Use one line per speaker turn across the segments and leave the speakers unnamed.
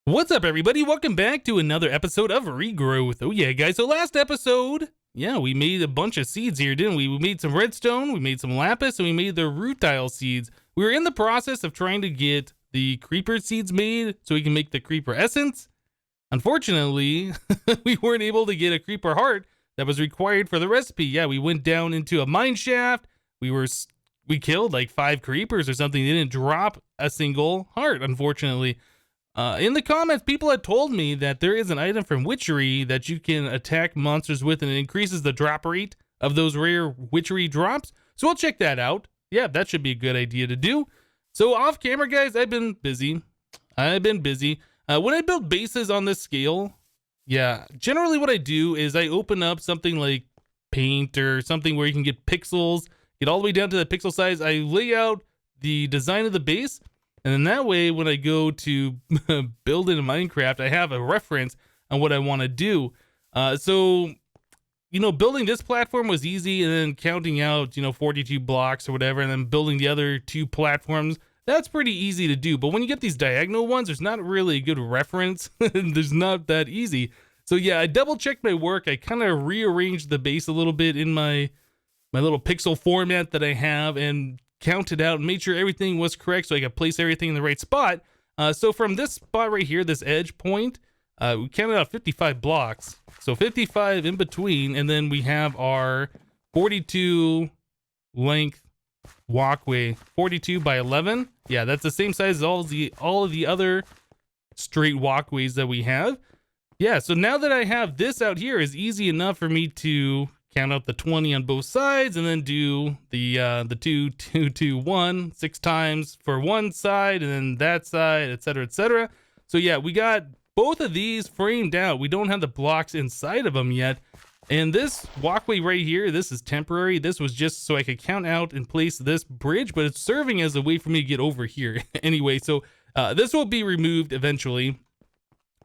What's up, everybody? Welcome back to another episode of Regrowth. Oh yeah, guys, so last episode, we made a bunch of seeds here, didn't we? We made some redstone, we made some lapis, and we made the rutile seeds. We were in the process of trying to get the creeper seeds made so we can make the creeper essence. Unfortunately, we weren't able to get a creeper heart that was required for the recipe. Yeah, we went down into a mine shaft. We killed like 5 creepers or something. They didn't drop a single heart, unfortunately. In the comments, people had told me that there is an item from Witchery that you can attack monsters with, and it increases the drop rate of those rare Witchery drops. So I'll check that out. Yeah, that should be a good idea to do. So off camera, guys, I've been busy. When I build bases on this scale, generally what I do is I open up something like Paint or something where you can get pixels, get all the way down to the pixel size. I lay out the design of the base, and then that way, when I go to build it in Minecraft, I have a reference on what I want to do. So, building this platform was easy, and then counting out, 42 blocks or whatever, and then building the other 2 platforms, that's pretty easy to do. But when you get these diagonal ones, there's not really a good reference. There's not that easy. So yeah, I double checked my work. I kind of rearranged the base a little bit in my little pixel format that I have, and counted out and made sure everything was correct so I could place everything in the right spot. So from this spot right here, this edge point, we counted out 55 blocks. So 55 in between, and then we have our 42 length walkway, 42 by 11. Yeah, that's the same size as all of the other straight walkways that we have. Yeah, so now that I have this out here, is easy enough for me to count out the 20 on both sides, and then do the 2, 2, 2, 1 6 times for one side, and then that side, etc., etc. So yeah, we got both of these framed out. We don't have the blocks inside of them yet. And this walkway right here, this is temporary. This was just so I could count out and place this bridge, but it's serving as a way for me to get over here. Anyway, so this will be removed eventually.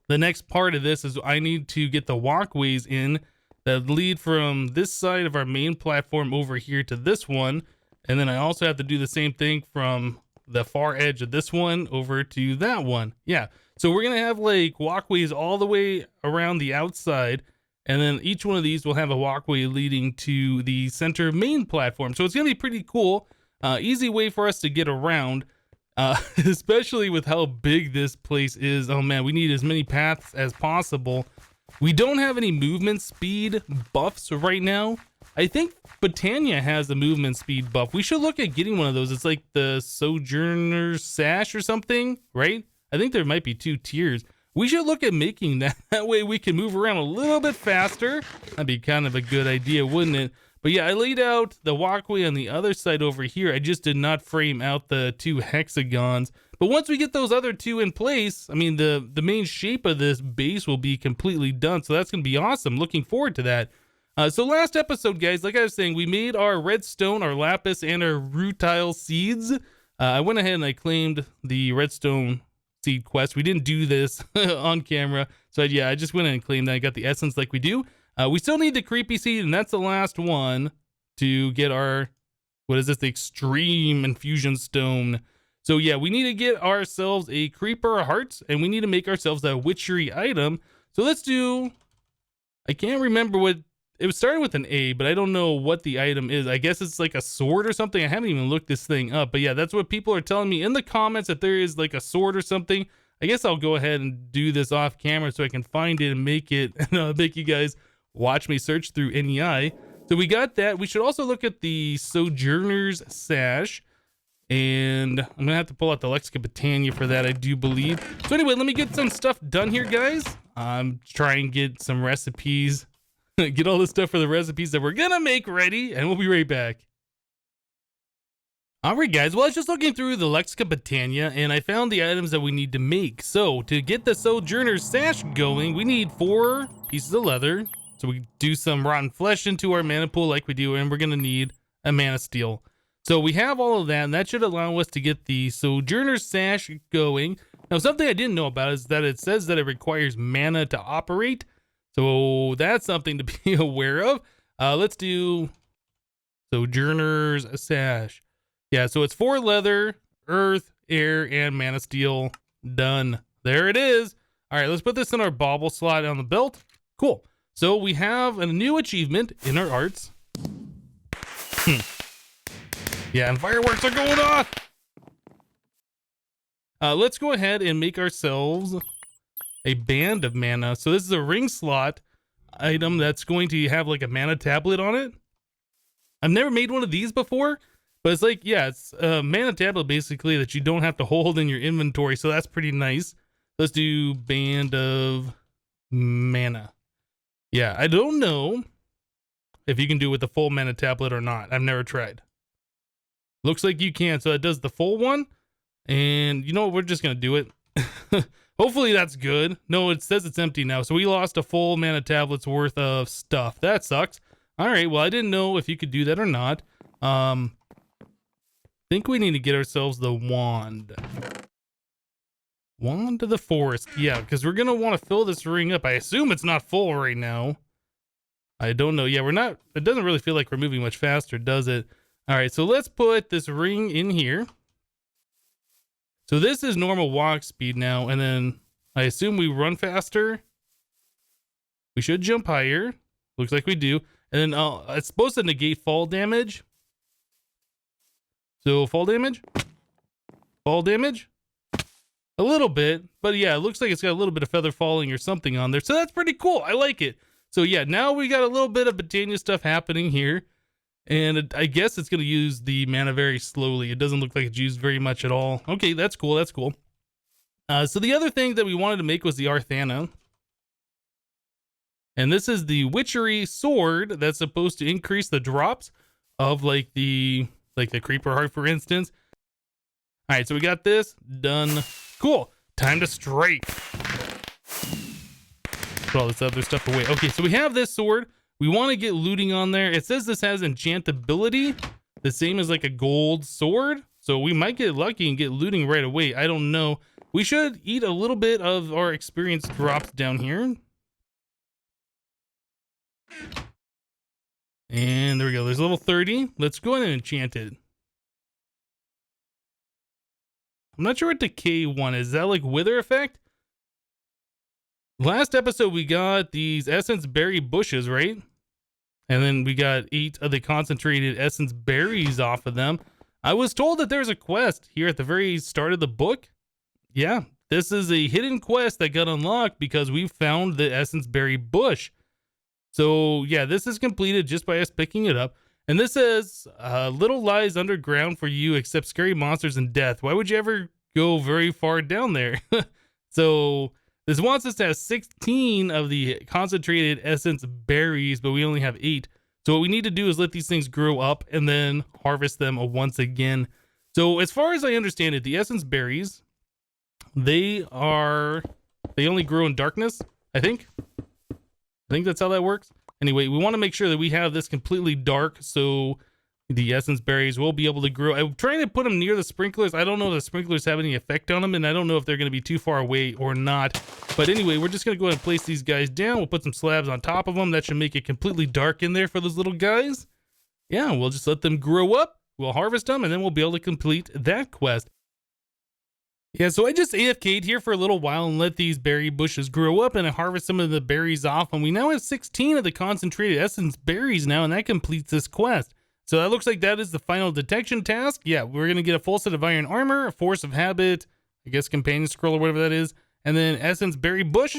The next part of this is I need to get the walkways in that lead from this side of our main platform over here to this one. And then I also have to do the same thing from the far edge of this one over to that one. Yeah, so we're gonna have like walkways all the way around the outside, and then each one of these will have a walkway leading to the center main platform. So it's gonna be pretty cool. Easy way for us to get around, especially with how big this place is. Oh man, we need as many paths as possible. We don't have any movement speed buffs right now. I think Botania has a movement speed buff. We should look at getting one of those. It's like the Sojourner's Sash or something, right? I think there might be 2 tiers. We should look at making that. That way we can move around a little bit faster. That'd be kind of a good idea, wouldn't it? But yeah, I laid out the walkway on the other side over here. I just did not frame out the 2 hexagons. But once we get those other 2 in place, I mean, the main shape of this base will be completely done. So that's going to be awesome. Looking forward to that. So last episode, guys, like I was saying, we made our redstone, our lapis, and our rutile seeds. I went ahead and I claimed the redstone seed quest. We didn't do this on camera. So yeah, I just went in and claimed that. I got the essence like we do. We still need the creepy seed, and that's the last one to get our, what is this, the extreme infusion stone. So yeah, we need to get ourselves a creeper heart, and we need to make ourselves a witchery item. So let's do, I can't remember what, it was starting with an A, but I don't know what the item is. I guess it's like a sword or something. I haven't even looked this thing up, but yeah, that's what people are telling me in the comments, that there is like a sword or something. I guess I'll go ahead and do this off camera so I can find it and make it, and I'll make you guys watch me search through NEI. So we got that. We should also look at the Sojourner's Sash. And I'm gonna have to pull out the Botania for that, I do believe. So anyway, let me get some stuff done here, guys. I'm trying to get some recipes, get all the stuff for the recipes that we're gonna make ready, and we'll be right back. All right, guys. Well, I was just looking through the Botania, and I found the items that we need to make. So to get the Sojourner's Sash going, we need 4 pieces of leather. So we do some rotten flesh into our mana pool like we do, and we're gonna need a mana steel. So we have all of that, and that should allow us to get the Sojourner's Sash going. Now, something I didn't know about is that it says that it requires mana to operate. So that's something to be aware of. Let's do Sojourner's Sash. Yeah, so it's 4 leather, earth, air, and mana steel. Done. There it is. All right, let's put this in our bauble slot on the belt. Cool. So we have a new achievement in our arts. Yeah, and fireworks are going off. Let's go ahead and make ourselves a band of mana. So this is a ring slot item that's going to have like a mana tablet on it. I've never made one of these before, but it's like, yeah, it's a mana tablet basically that you don't have to hold in your inventory. So that's pretty nice. Let's do band of mana. Yeah, I don't know if you can do it with the full mana tablet or not. I've never tried. Looks like you can. So it does the full one. And you know what? We're just going to do it. Hopefully that's good. No, it says it's empty now. So we lost a full mana tablet's worth of stuff. That sucks. All right. Well, I didn't know if you could do that or not. Think we need to get ourselves the wand. Wand of the forest. Yeah, because we're going to want to fill this ring up. I assume it's not full right now. I don't know. Yeah, we're not. It doesn't really feel like we're moving much faster, does it? All right. So let's put this ring in here. So this is normal walk speed now, and then I assume we run faster. We should jump higher. Looks like we do. And then it's supposed to negate fall damage. So fall damage. A little bit, but yeah, it looks like it's got a little bit of feather falling or something on there. So that's pretty cool. I like it. So yeah, now we got a little bit of Botania stuff happening here. And I guess it's going to use the mana very slowly. It doesn't look like it's used very much at all. Okay, that's cool. That's cool. So the other thing that we wanted to make was the Arthana. And this is the Witchery sword that's supposed to increase the drops of like the creeper heart, for instance. All right, so we got this done. Cool. Time to strike. Put all this other stuff away. Okay, so we have this sword. We want to get looting on there. It says this has enchantability, the same as like a gold sword. So we might get lucky and get looting right away. I don't know. We should eat a little bit of our experience drops down here. And there we go. There's level 30. Let's go ahead and enchant it. I'm not sure what decay one is. Is that like wither effect? Last episode, we got these essence berry bushes, right? And then we got 8 of the concentrated essence berries off of them. I was told that there's a quest here at the very start of the book. Yeah, this is a hidden quest that got unlocked because we found the essence berry bush. So yeah, this is completed just by us picking it up. And this says, little lies underground for you except scary monsters and death. Why would you ever go very far down there? So this wants us to have 16 of the concentrated essence berries, but we only have 8. So what we need to do is let these things grow up and then harvest them once again. So as far as I understand it, the essence berries, they only grow in darkness, I think. I think that's how that works. Anyway, we want to make sure that we have this completely dark so the essence berries will be able to grow. I'm trying to put them near the sprinklers. I don't know if the sprinklers have any effect on them, and I don't know if they're going to be too far away or not. But anyway, we're just going to go ahead and place these guys down. We'll put some slabs on top of them. That should make it completely dark in there for those little guys. Yeah, we'll just let them grow up. We'll harvest them, and then we'll be able to complete that quest. Yeah, so I just AFK'd here for a little while and let these berry bushes grow up, and I harvest some of the berries off, and we now have 16 of the concentrated essence berries now, and that completes this quest. So that looks like that is the final detection task. Yeah, we're going to get a full set of iron armor, a force of habit, I guess companion scroll or whatever that is, and then essence berry bush.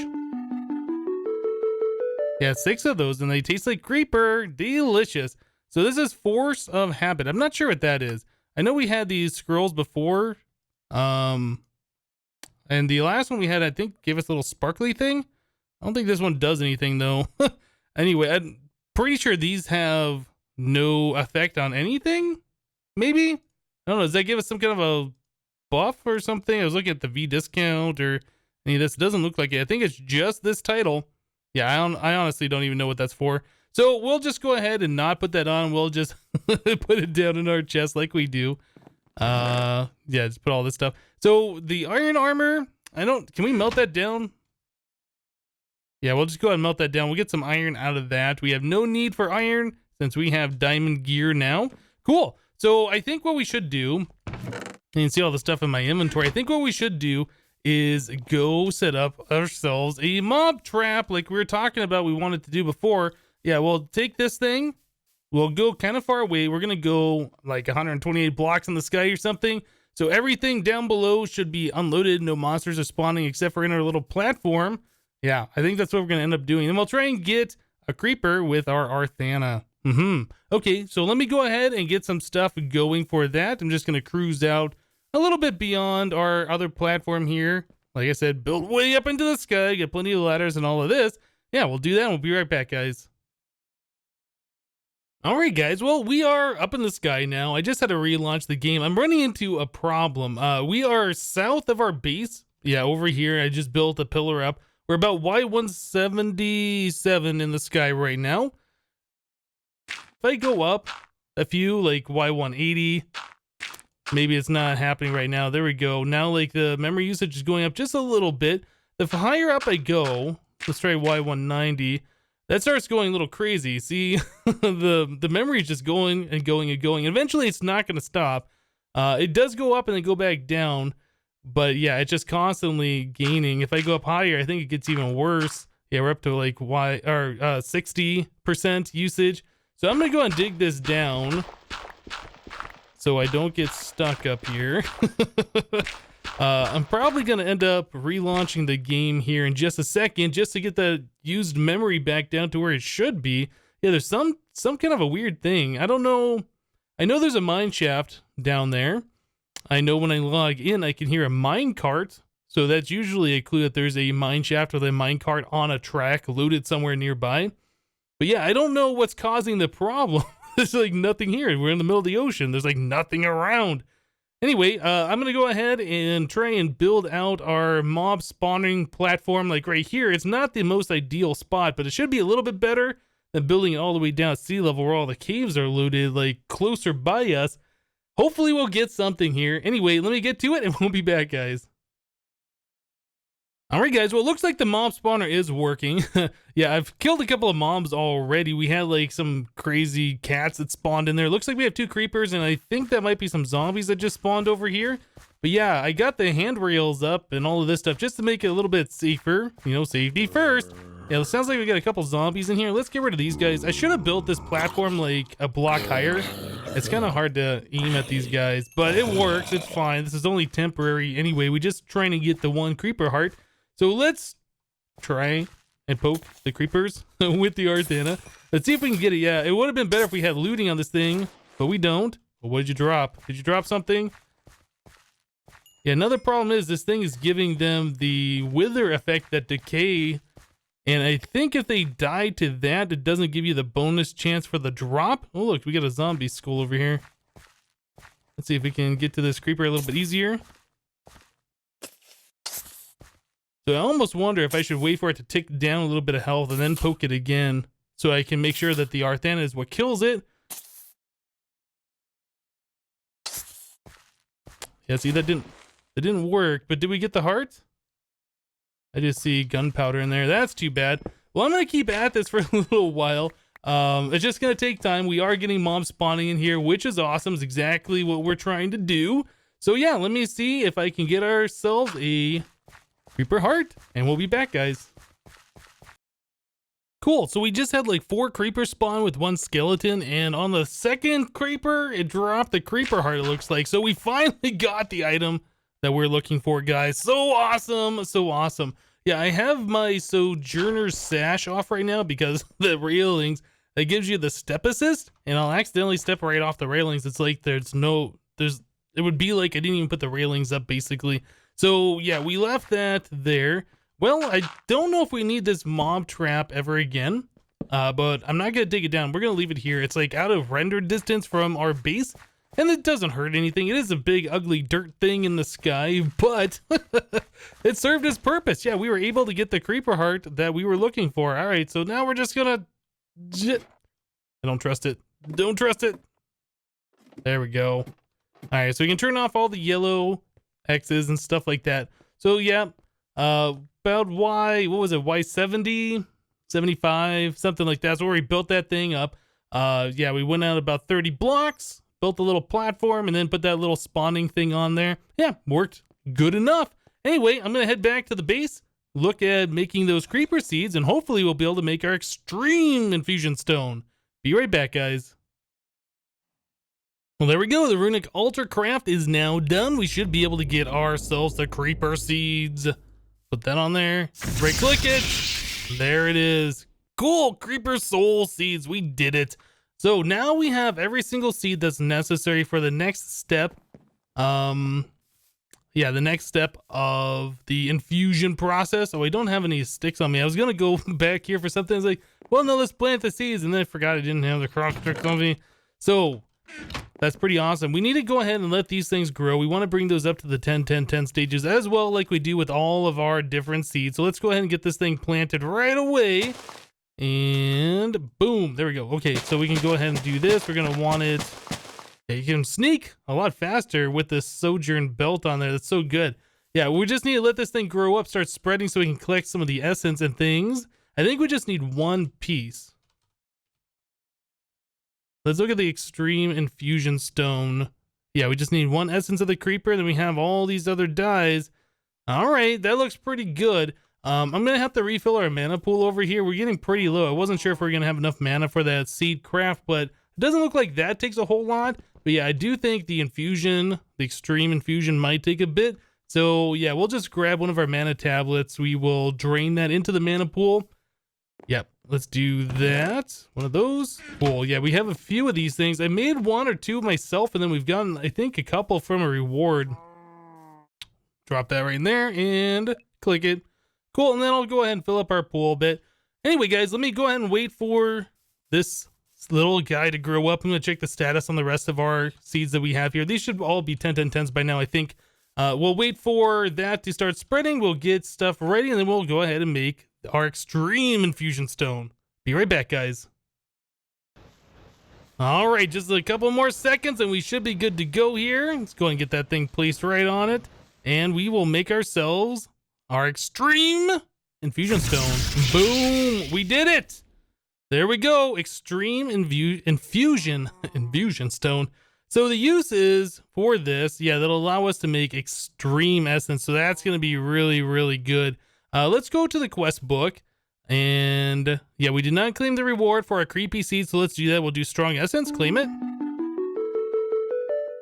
Yeah, 6 of those, and they taste like creeper. Delicious. So this is force of habit. I'm not sure what that is. I know we had these scrolls before. And the last one we had, I think, gave us a little sparkly thing. I don't think this one does anything, though. Anyway, I'm pretty sure these have no effect on anything. Maybe? I don't know. Does that give us some kind of a buff or something? I was looking at the V discount or any of this. It doesn't look like it. I think it's just this title. Yeah, I honestly don't even know what that's for. So we'll just go ahead and not put that on. We'll just put it down in our chest like we do. Yeah, just put all this stuff. So the iron armor, can we melt that down? Yeah, we'll just go ahead and melt that down. We'll get some iron out of that. We have no need for iron since we have diamond gear now. Cool. So I think what we should do, and you can see all the stuff in my inventory. I think what we should do is go set up ourselves a mob trap like we were talking about we wanted to do before. Yeah, we'll take this thing. We'll go kind of far away. We're going to go like 128 blocks in the sky or something. So everything down below should be unloaded. No monsters are spawning except for in our little platform. Yeah, I think that's what we're going to end up doing. And we'll try and get a creeper with our Arthana. Okay, so let me go ahead and get some stuff going for that. I'm just going to cruise out a little bit beyond our other platform here. Like I said, build way up into the sky, get plenty of ladders and all of this. Yeah, we'll do that and we'll be right back, guys. Alright guys, well, we are up in the sky now. I just had to relaunch the game. I'm running into a problem. We are south of our base. Yeah, over here, I just built a pillar up. We're about Y177 in the sky right now. If I go up a few, like Y180, maybe it's not happening right now. There we go. Now, like, the memory usage is going up just a little bit. The higher up I go, let's try Y190. That starts going a little crazy. See, the memory is just going and going and going. Eventually, it's not going to stop. It does go up and then go back down. But yeah, it's just constantly gaining. If I go up higher, I think it gets even worse. Yeah, we're up to like 60% usage. So I'm going to go and dig this down so I don't get stuck up here. I'm probably going to end up relaunching the game here in just a second just to get the used memory back down to where it should be. Yeah, there's some kind of a weird thing. I don't know. I know there's a mine shaft down there. I know when I log in, I can hear a mine cart. So that's usually a clue that there's a mine shaft with a mine cart on a track loaded somewhere nearby. But yeah, I don't know what's causing the problem. There's like nothing here. We're in the middle of the ocean. There's like nothing around. Anyway, I'm going to go ahead and try and build out our mob spawning platform like right here. It's not the most ideal spot, but it should be a little bit better than building it all the way down at sea level where all the caves are loaded, like closer by us. Hopefully we'll get something here. Anyway, let me get to it and we'll be back, guys. Alright guys, well it looks like the mob spawner is working. Yeah, I've killed a couple of mobs already. We had like some crazy cats that spawned in there. Looks like we have 2 creepers and I think that might be some zombies that just spawned over here. But yeah, I got the handrails up and all of this stuff just to make it a little bit safer. You know, safety first. Yeah, it sounds like we got a couple zombies in here. Let's get rid of these guys. I should have built this platform like a block higher. It's kind of hard to aim at these guys, but it works. It's fine. This is only temporary anyway. We're just trying to get the 1 creeper heart. So let's try and poke the creepers with the Arthana. Let's see if we can get it. Yeah, it would have been better if we had looting on this thing, but we don't. Well, what did you drop? Did you drop something? Yeah, another problem is this thing is giving them the wither effect, that decay. And I think if they die to that, it doesn't give you the bonus chance for the drop. Oh, look, we got a zombie skull over here. Let's see if we can get to this creeper a little bit easier. So I almost wonder if I should wait for it to tick down a little bit of health and then poke it again so I can make sure that the Arthana is what kills it. Yeah, see, that didn't work, but did we get the heart? I just see gunpowder in there. That's too bad. Well, I'm going to keep at this for a little while. It's just going to take time. We are getting mobs spawning in here, which is awesome. It's exactly what we're trying to do. So yeah, let me see if I can get ourselves a creeper heart, and we'll be back, guys. Cool, so we just had like 4 creepers spawn with 1 skeleton, and on the second creeper, it dropped the creeper heart, it looks like. So we finally got the item that we're looking for, guys. So awesome, so awesome. Yeah, I have my Sojourner's Sash off right now because the railings, that gives you the step assist, and I'll accidentally step right off the railings. It's like it would be like I didn't even put the railings up, basically. So yeah, we left that there. Well, I don't know if we need this mob trap ever again, but I'm not going to take it down. We're going to leave it here. It's like out of render distance from our base, and it doesn't hurt anything. It is a big, ugly dirt thing in the sky, but it served its purpose. Yeah, we were able to get the creeper heart that we were looking for. All right, so now we're just going to... I don't trust it. Don't trust it. There we go. All right, so we can turn off all the yellow X's and stuff like that. So yeah, about what was it, Y70, 75, something like that. That's where we built that thing up. Yeah, we went out about 30 blocks, built a little platform, and then put that little spawning thing on there. Yeah, worked good enough. Anyway, I'm going to head back to the base, look at making those creeper seeds, and hopefully we'll be able to make our extreme infusion stone. Be right back, guys. Well, there we go. The runic altar craft is now done. We should be able to get ourselves the creeper seeds. Put that on there. Right click it. There it is. Cool. Creeper soul seeds. We did it. So now we have every single seed that's necessary for the next step. Yeah, the next step of the infusion process. Oh, I don't have any sticks on me. I was going to go back here for something. I was like, well, no, let's plant the seeds. And then I forgot I didn't have the cross sticks on me. So that's pretty awesome. We need to go ahead and let these things grow. We want to bring those up to the 10, 10, 10 stages as well, like we do with all of our different seeds. So let's go ahead and get this thing planted right away. And boom, there we go. Okay, so we can go ahead and do this. We're going to want it. Yeah, you can sneak a lot faster with this sojourn belt on there. That's so good. Yeah, we just need to let this thing grow up, start spreading so we can collect some of the essence and things. I think we just need one piece. Let's look at the extreme infusion stone. Yeah, we just need one essence of the creeper. Then we have all these other dyes. All right, that looks pretty good. I'm going to have to refill our mana pool over here. We're getting pretty low. I wasn't sure if we are going to have enough mana for that seed craft, but it doesn't look like that takes a whole lot. But yeah, I do think the infusion, the extreme infusion might take a bit. So yeah, we'll just grab one of our mana tablets. We will drain that into the mana pool. Yep, let's do that. One of those. Cool. Yeah, we have a few of these things. I made one or two myself, and then we've gotten, I think, a couple from a reward. Drop that right in there and click it. Cool, and then I'll go ahead and fill up our pool a bit. Anyway, guys, let me go ahead and wait for this little guy to grow up. I'm going to check the status on the rest of our seeds that we have here. These should all be 10, 10, 10s by now, I think. We'll wait for that to start spreading. We'll get stuff ready, and then we'll go ahead and make our extreme infusion stone. Be right back, guys. All right, just a couple more seconds, and we should be good to go here. Let's go and get that thing placed right on it, and we will make ourselves our extreme infusion stone. Boom! We did it! There we go, extreme infusion stone. So the use is for this, yeah, that'll allow us to make extreme essence. So that's going to be really, really good. Let's go to the quest book. And yeah, we did not claim the reward for our creepy seed. So let's do that. We'll do strong essence, claim it.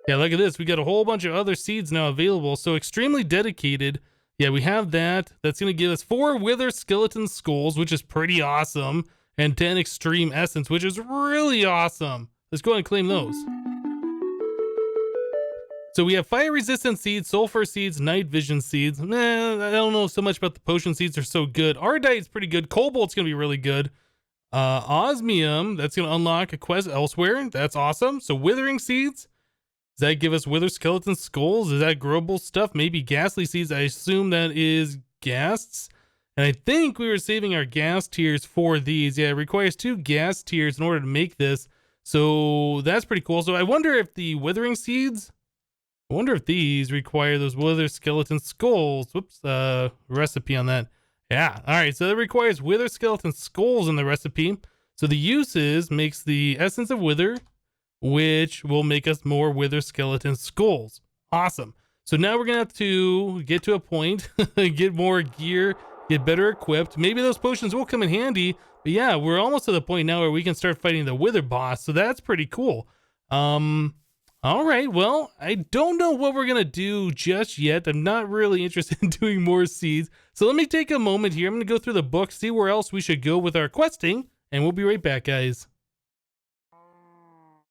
Yeah, look at this. We got a whole bunch of other seeds now available. So extremely dedicated. Yeah, we have that. That's going to give us 4 wither skeleton skulls, which is pretty awesome. And 10 extreme essence, which is really awesome. Let's go ahead and claim those. So we have fire resistant seeds, sulfur seeds, night vision seeds. I don't know so much about the potion seeds. They're so good. Ardite is pretty good. Cobalt's going to be really good. Osmium, that's going to unlock a quest elsewhere. That's awesome. So withering seeds. Does that give us wither skeleton skulls? Is that growable stuff? Maybe ghastly seeds. I assume that is ghasts. And I think we were saving our gas tiers for these. Yeah, it requires 2 gas tiers in order to make this. So that's pretty cool. So I wonder if the withering seeds, I wonder if these require those wither skeleton skulls. Whoops, recipe on that. Yeah, all right. So that requires wither skeleton skulls in the recipe. So the uses makes the essence of wither, which will make us more wither skeleton skulls. Awesome. So now we're going to have to get to a point, get more gear, get better equipped. Maybe those potions will come in handy. But yeah, we're almost to the point now where we can start fighting the wither boss. So that's pretty cool. All right, well, I don't know what we're going to do just yet. I'm not really interested in doing more seeds. So let me take a moment here. I'm going to go through the book, see where else we should go with our questing. And we'll be right back, guys.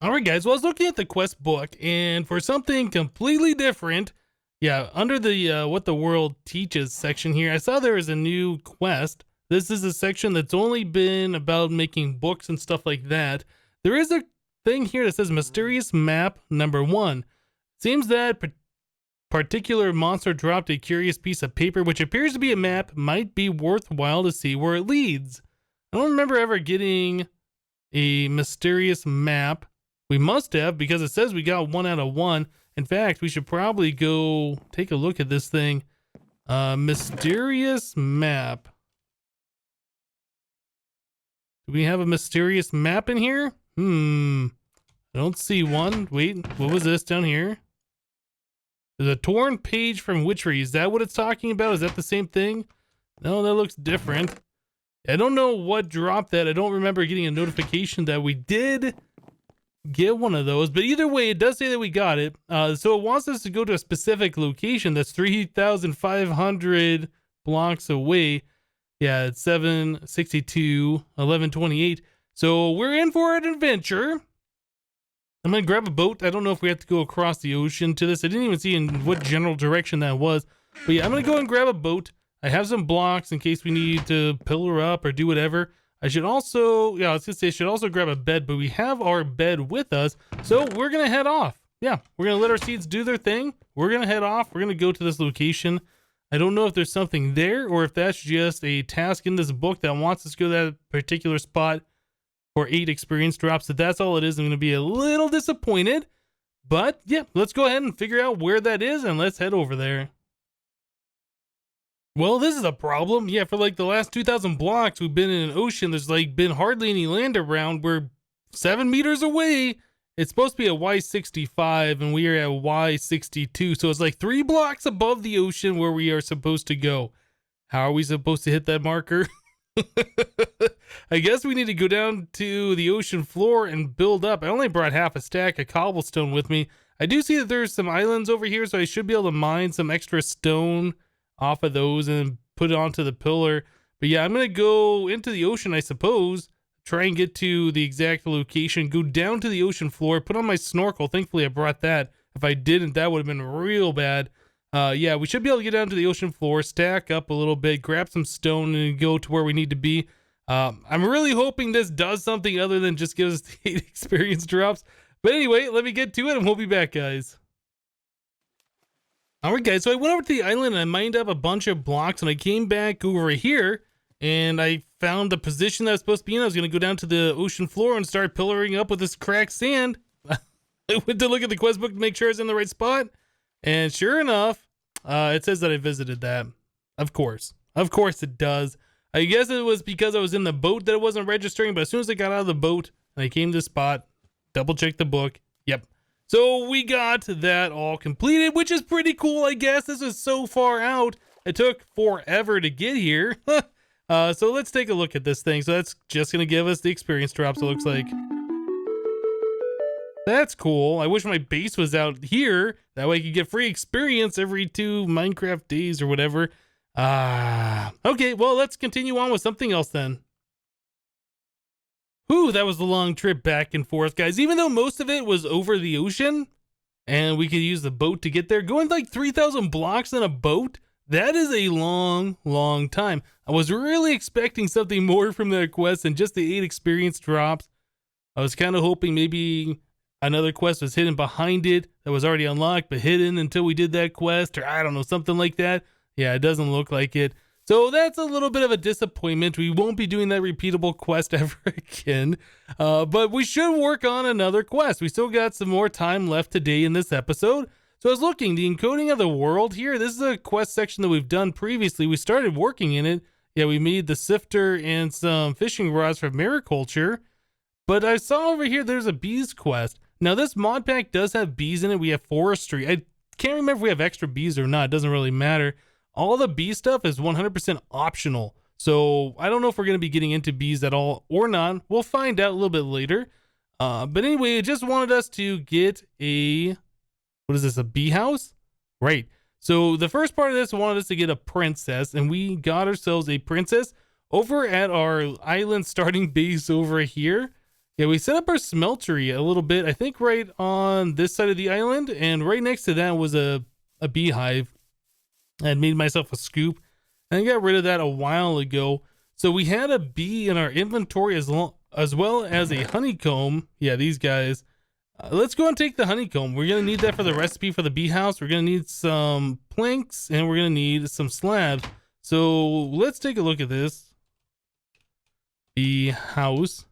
All right, guys. Well, I was looking at the quest book. And for something completely different, yeah, under the what the world teaches section here, I saw there is a new quest. This is a section that's only been about making books and stuff like that. There is a thing here that says mysterious map number 1. Seems that particular monster dropped a curious piece of paper, which appears to be a map. Might be worthwhile to see where it leads. I don't remember ever getting a mysterious map. We must have, because it says we got 1 out of 1. In fact, we should probably go take a look at this thing. Mysterious map. Do we have a mysterious map in here? I don't see one. Wait, what was this down here? The torn page from Witchery. Is that what it's talking about? Is that the same thing? No, that looks different. I don't know what dropped that. I don't remember getting a notification that we did get one of those, but either way, it does say that we got it. So it wants us to go to a specific location that's 3,500 blocks away. Yeah, it's 762, 1128. So we're in for an adventure. I'm gonna grab a boat. I don't know if we have to go across the ocean to this. I didn't even see in what general direction that was. But yeah, I'm gonna go and grab a boat. I have some blocks in case we need to pillar up or do whatever. I should also, yeah, I was gonna say I should also grab a bed, but we have our bed with us. So we're gonna head off. Yeah, we're gonna let our seeds do their thing. We're gonna head off. We're gonna go to this location. I don't know if there's something there or if that's just a task in this book that wants us to go to that particular spot for 8 experience drops. If that's all it is, I'm going to be a little disappointed. But yeah, let's go ahead and figure out where that is and let's head over there. Well, this is a problem. Yeah, for like the last 2,000 blocks, we've been in an ocean. There's like been hardly any land around. We're 7 meters away. It's supposed to be a Y65 and we are at Y62. So it's like 3 blocks above the ocean where we are supposed to go. How are we supposed to hit that marker? I guess we need to go down to the ocean floor and build up. I only brought half a stack of cobblestone with me. I do see that there's some islands over here, so I should be able to mine some extra stone off of those and put it onto the pillar. But yeah, I'm going to go into the ocean, I suppose, try and get to the exact location, go down to the ocean floor, put on my snorkel. Thankfully, I brought that. If I didn't, that would have been real bad. Yeah, we should be able to get down to the ocean floor, stack up a little bit, grab some stone, and go to where we need to be. I'm really hoping this does something other than just give us the 8 experience drops. But anyway, let me get to it, and we'll be back, guys. Alright, guys, so I went over to the island, and I mined up a bunch of blocks, and I came back over here, and I found the position that I was supposed to be in. I was going to go down to the ocean floor and start pillaring up with this cracked sand. I went to look at the quest book to make sure I was in the right spot. And sure enough, it says that I visited that. Of course it does. I guess it was because I was in the boat that it wasn't registering, but as soon as I got out of the boat and I came to the spot, double checked the book. Yep. So we got that all completed, which is pretty cool, I guess. This is so far out. It took forever to get here. So let's take a look at this thing. So that's just going to give us the experience drops, it looks like. That's cool. I wish my base was out here. That way I could get free experience every 2 Minecraft days or whatever. Okay, well, let's continue on with something else then. Whew, that was a long trip back and forth, guys. Even though most of it was over the ocean and we could use the boat to get there, going like 3,000 blocks in a boat, that is a long, long time. I was really expecting something more from that quest than just the 8 experience drops. I was kind of hoping maybe another quest was hidden behind it that was already unlocked, but hidden until we did that quest, or I don't know, something like that. Yeah, it doesn't look like it. So that's a little bit of a disappointment. We won't be doing that repeatable quest ever again. But we should work on another quest. We still got some more time left today in this episode. So I was looking, the encoding of the world here, this is a quest section that we've done previously. We started working in it. Yeah, we made the sifter and some fishing rods for mariculture. But I saw over here there's a bees quest. Now this mod pack does have bees in it. We have forestry. I can't remember if we have extra bees or not. It doesn't really matter. All the bee stuff is 100% optional. So I don't know if we're going to be getting into bees at all or not. We'll find out a little bit later. But anyway, it just wanted us to get a, what is this, a bee house? Right. So the first part of this wanted us to get a princess, and we got ourselves a princess over at our island starting base over here. Yeah, we set up our smeltery a little bit, I think right on this side of the island, and right next to that was a beehive. I had made myself a scoop, and I got rid of that a while ago. So we had a bee in our inventory as well as a honeycomb. Yeah, these guys. Let's go and take the honeycomb. We're going to need that for the recipe for the bee house. We're going to need some planks, and we're going to need some slabs. So let's take a look at this. Bee house.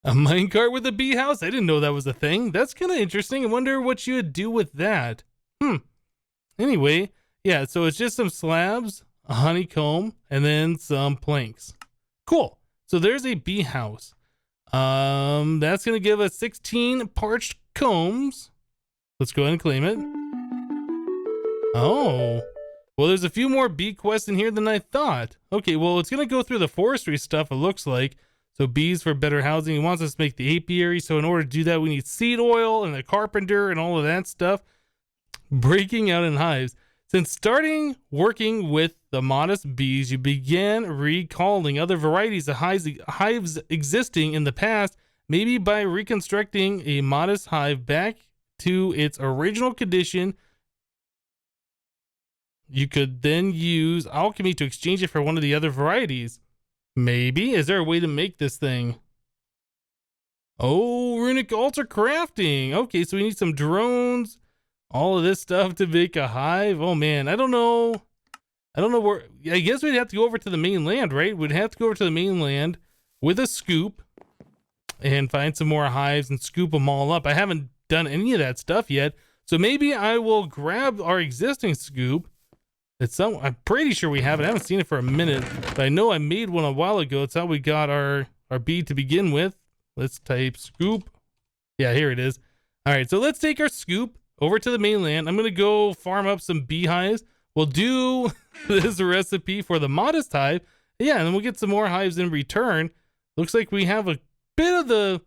A minecart with a bee house? I didn't know that was a thing. That's kind of interesting. I wonder what you would do with that. Anyway, yeah, so it's just some slabs, a honeycomb, and then some planks. Cool. So there's a bee house. That's going to give us 16 parched combs. Let's go ahead and claim it. Oh. Well, there's a few more bee quests in here than I thought. Okay, well, it's going to go through the forestry stuff, it looks like. So bees for better housing. He wants us to make the apiary. So in order to do that, we need seed oil and a carpenter and all of that stuff. Breaking out in hives. Since starting working with the modest bees, you began recalling other varieties of hives existing in the past, maybe by reconstructing a modest hive back to its original condition. You could then use alchemy to exchange it for one of the other varieties. Maybe? Is there a way to make this thing? Oh, runic altar crafting. Okay, so we need some drones, all of this stuff to make a hive. Oh man, I don't know where. I guess we'd have to go over to the mainland, right? We'd have to go over to the mainland with a scoop and find some more hives and scoop them all up. I haven't done any of that stuff yet, so maybe I will grab our existing scoop. I'm pretty sure we have it. I haven't seen it for a minute, but I know I made one a while ago. It's how we got our bee to begin with. Let's type scoop. Yeah, here it is. All right, so let's take our scoop over to the mainland. I'm going to go farm up some beehives. We'll do this recipe for the modest hive. Yeah, and then we'll get some more hives in return. Looks like we have a bit of the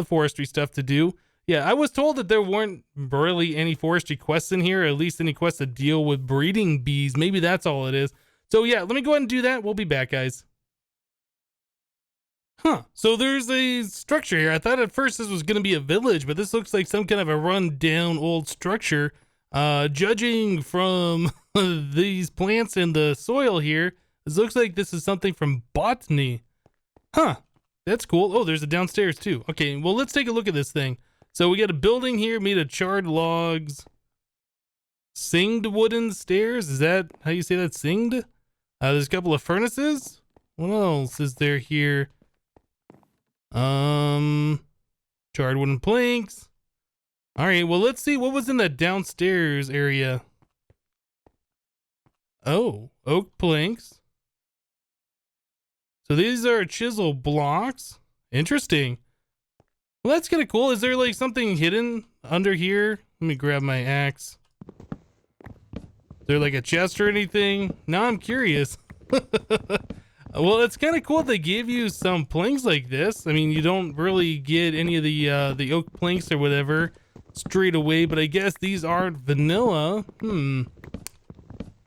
forestry stuff to do. Yeah, I was told that there weren't really any forestry quests in here, or at least any quests that deal with breeding bees. Maybe that's all it is. So yeah, let me go ahead and do that. We'll be back, guys. Huh, so there's a structure here. I thought at first this was going to be a village, but this looks like some kind of a run-down old structure. Judging from these plants in the soil here, this looks like this is something from Botany. Huh, that's cool. Oh, there's a downstairs too. Okay, well, let's take a look at this thing. So we got a building here made of charred logs. Singed wooden stairs. Is that how you say that? Singed? There's a couple of furnaces. What else is there here? Charred wooden planks. All right, well, let's see what was in that downstairs area. Oh, oak planks. So these are chisel blocks. Interesting. Well, that's kind of cool. Is there like something hidden under here? Let me grab my axe. Is there like a chest or anything? Now I'm curious. Well, it's kind of cool they gave you some planks like this. I mean, you don't really get any of the oak planks or whatever straight away, but I guess these aren't vanilla.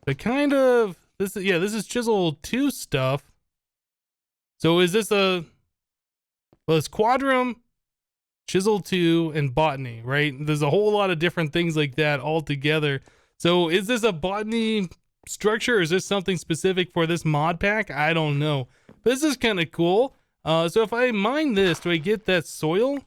But kind of this is chisel 2 stuff. So is this well, it's quadrum, chisel 2, and botany, right? There's a whole lot of different things like that all together. So is this a botany structure, or is this something specific for this mod pack? I don't know. But this is kind of cool. So if I mine this, do I get that soil?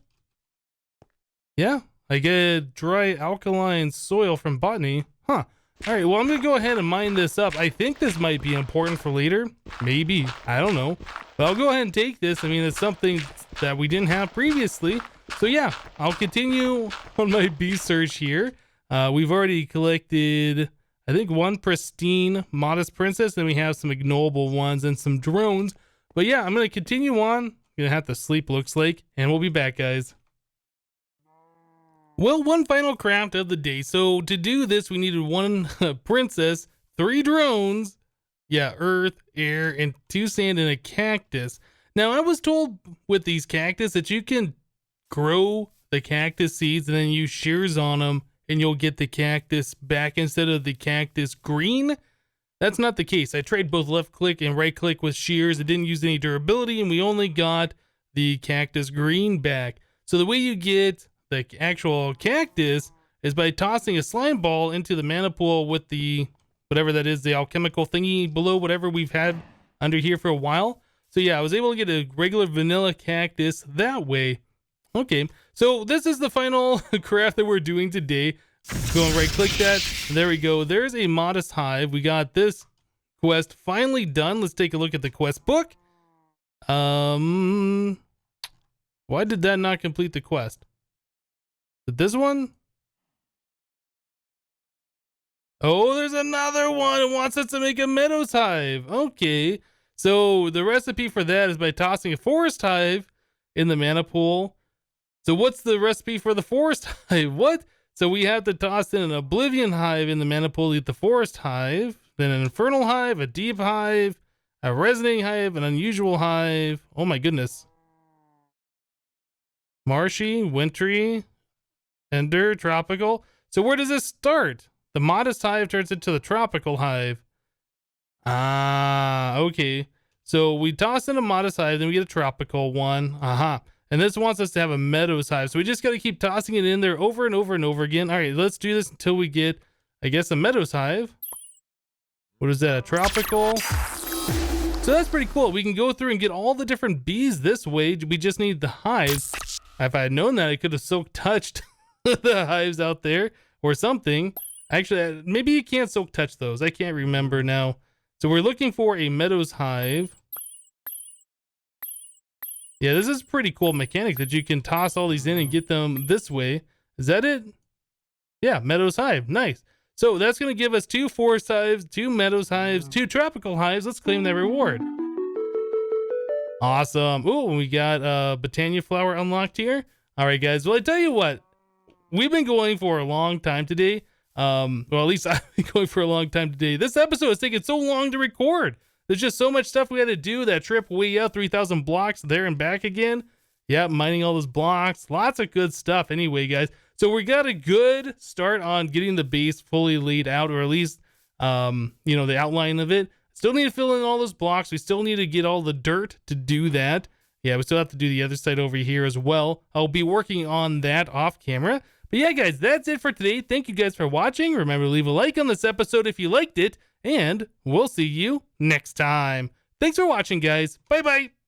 Yeah, I get dry alkaline soil from botany. Huh. All right, well, I'm going to go ahead and mine this up. I think this might be important for later. Maybe. I don't know. But I'll go ahead and take this. I mean, it's something that we didn't have previously. So yeah, I'll continue on my bee search here. We've already collected, I think, 1 pristine modest princess. Then we have some ignoble ones and some drones. But yeah, I'm going to continue on. I'm going to have to sleep, looks like. And we'll be back, guys. Well, one final craft of the day. So to do this, we needed 1 princess, 3 drones, yeah, earth, air, and 2 sand and a cactus. Now, I was told with these cactus that you can grow the cactus seeds and then use shears on them and you'll get the cactus back instead of the cactus green. That's not the case. I tried both left click and right click with shears. It didn't use any durability, and we only got the cactus green back. So the way you get the actual cactus is by tossing a slime ball into the mana pool with the whatever that is, the alchemical thingy below, whatever we've had under here for a while. So yeah, I was able to get a regular vanilla cactus that way. Okay, so this is the final craft that we're doing today. Go and right click that. There we go. There's a modest hive. We got this quest finally done. Let's take a look at the quest book. Why did that not complete the quest? Did this one? Oh, there's another one. It wants us to make a meadows hive. Okay. So the recipe for that is by tossing a forest hive in the mana pool. So what's the recipe for the forest hive? What? So we have to toss in an Oblivion Hive in the Manifold, the Forest Hive, then an Infernal Hive, a Deep Hive, a Resonating Hive, an Unusual Hive. Oh my goodness. Marshy, Wintry, Ender, Tropical. So where does this start? The Modest Hive turns into the Tropical Hive. Ah, okay. So we toss in a Modest Hive, then we get a Tropical one. Aha. And this wants us to have a Meadows Hive. So we just got to keep tossing it in there over and over and over again. All right, let's do this until we get, I guess, a Meadows Hive. What is that? A Tropical? So that's pretty cool. We can go through and get all the different bees this way. We just need the hives. If I had known that, I could have silk touched the hives out there or something. Actually, maybe you can't silk touch those. I can't remember now. So we're looking for a Meadows Hive. Yeah, this is pretty cool mechanic that you can toss all these in and get them this way. Is that it? Yeah, Meadows Hive. Nice. So that's going to give us 2 forest hives, 2 meadows hives, 2 tropical hives. Let's claim that reward. Awesome. Ooh, we got Botania flower unlocked here. All right, guys. Well, I tell you what, we've been going for a long time today. Well, at least I've been going for a long time today. This episode is taking so long to record. There's just so much stuff we had to do. That trip way out, 3,000 blocks there and back again. Yeah, mining all those blocks. Lots of good stuff anyway, guys. So we got a good start on getting the base fully laid out, or at least, you know, the outline of it. Still need to fill in all those blocks. We still need to get all the dirt to do that. Yeah, we still have to do the other side over here as well. I'll be working on that off camera. But yeah, guys, that's it for today. Thank you guys for watching. Remember to leave a like on this episode if you liked it, and we'll see you next time. Thanks for watching, guys. Bye-bye.